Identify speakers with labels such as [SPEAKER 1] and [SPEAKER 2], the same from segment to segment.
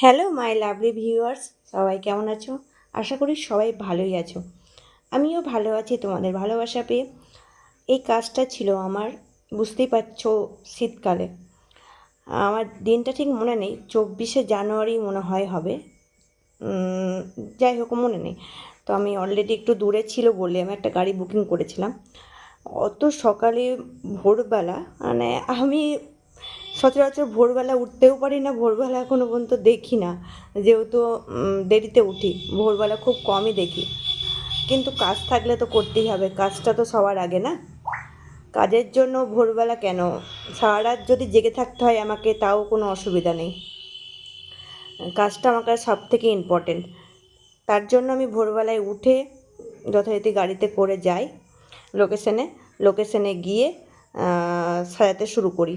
[SPEAKER 1] Hello my lovely viewers, সবাই কেমন আছো? আশা করি সবাই ভালোই আছো। আমিও ভালো আছি তোমাদের ভালোবাসা পেয়ে। এই কাজটা ছিল আমার, বুঝতেই পারছো, শীতকালে। আমার দিনটা ঠিক মনে নেই, 24শে জানুয়ারি মনে হয় হবে। যাই হোক, মনে নেই। তো আমি অলরেডি একটু দূরে ছিল বলে আমি একটা গাড়ি বুকিং করেছিলাম। অত সকালে ভোরবেলা, মানে আমি সচরাচর ভোরবেলা উঠতেও পারি না, ভোরবেলা এখনও পর্যন্ত দেখি না, যেহেতু দেরিতে উঠি, ভোরবেলা খুব কমই দেখি। কিন্তু কাজ থাকলে তো করতেই হবে, কাজটা তো সবার আগে না। কাজের জন্য ভোরবেলা কেন, সারা রাত যদি জেগে থাকতে হয় আমাকে, তাও কোনো অসুবিধা নেই। কাজটা আমার কাছে সব থেকে ইম্পর্টেন্ট। তার জন্য আমি ভোরবেলায় উঠে যথারীতি গাড়িতে করে যাই লোকেশনে গিয়ে সাজাতে শুরু করি।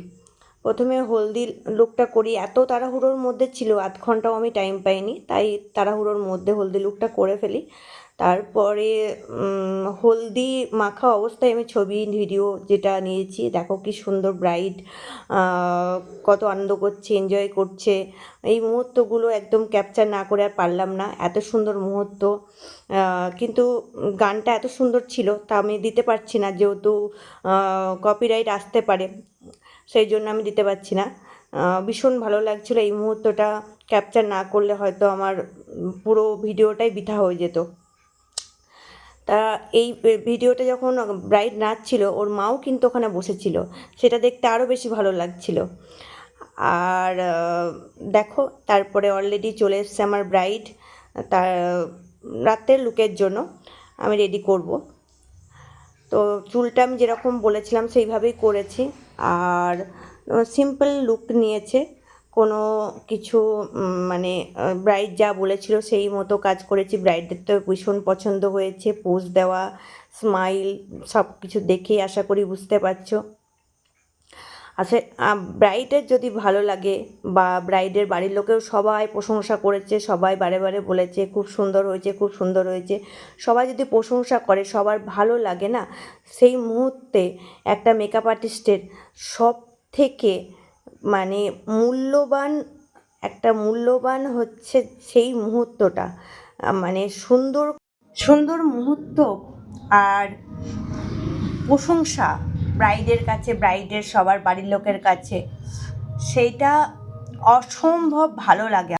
[SPEAKER 1] প্রথমে হলদি লুকটা করি, এত তাড়াহুড়োর মধ্যে ছিল, আধ ঘন্টাও আমি টাইম পাইনি, তাই তাড়াহুড়োর মধ্যে হলদি লুকটা করে ফেলি। তারপরে হলদি মাখা অবস্থায় আমি ছবি ভিডিও যেটা নিয়েছি, দেখো কি সুন্দর ব্রাইড কত আনন্দ করছে, এনজয় করছে। এই মুহূর্তগুলো একদম ক্যাপচার না করে আর পারলাম না, এত সুন্দর মুহূর্ত। কিন্তু গানটা এত সুন্দর ছিল, তা আমি দিতে পারছি না, যেহেতু কপিরাইট আসতে পারে, সেই জন্য আমি দিতে পারছি না। ভীষণ ভালো লাগছিলো এই মুহূর্তটা, ক্যাপচার না করলে হয়তো আমার পুরো ভিডিওটাই বৃথা হয়ে যেত। তা এই ভিডিওটা যখন ব্রাইড নাচছিল, ওর মাও কিন্তু ওখানে বসেছিল, সেটা দেখতে আরও বেশি ভালো লাগছিল। আর দেখো, তারপরে অলরেডি চলে এসছে আমার ব্রাইড। তার রাতের লুকের জন্য আমি রেডি করব। তো চুলটা আমি যেরকম বলেছিলাম সেইভাবেই করেছি, আর সিম্পল লুক নিয়েছে, কোনো কিছু মানে ব্রাইড যা বলেছিল সেই মতো কাজ করেছি। ব্রাইডের তো ভীষণ পছন্দ হয়েছে, পোজ দেওয়া, স্মাইল, সব কিছু দেখেই আশা করি বুঝতে পারছো। আচ্ছা, ব্রাইডের যদি ভালো লাগে বা ব্রাইডের বাড়ির লোকেও সবাই প্রশংসা করেছে, সবাই বারে বারে বলেছে খুব সুন্দর হয়েছে, খুব সুন্দর হয়েছে। সবাই যদি প্রশংসা করে, সবার ভালো লাগে না, সেই মুহূর্তে একটা মেকআপ আর্টিস্টের সব থেকে মানে মূল্যবান হচ্ছে সেই মুহূর্তটা, মানে সুন্দর সুন্দর মুহূর্ত আর প্রশংসা ব্রাইডের কাছে, ব্রাইডের সবার বাড়ির লোকের কাছে, সেইটা অসম্ভব ভালো লাগে।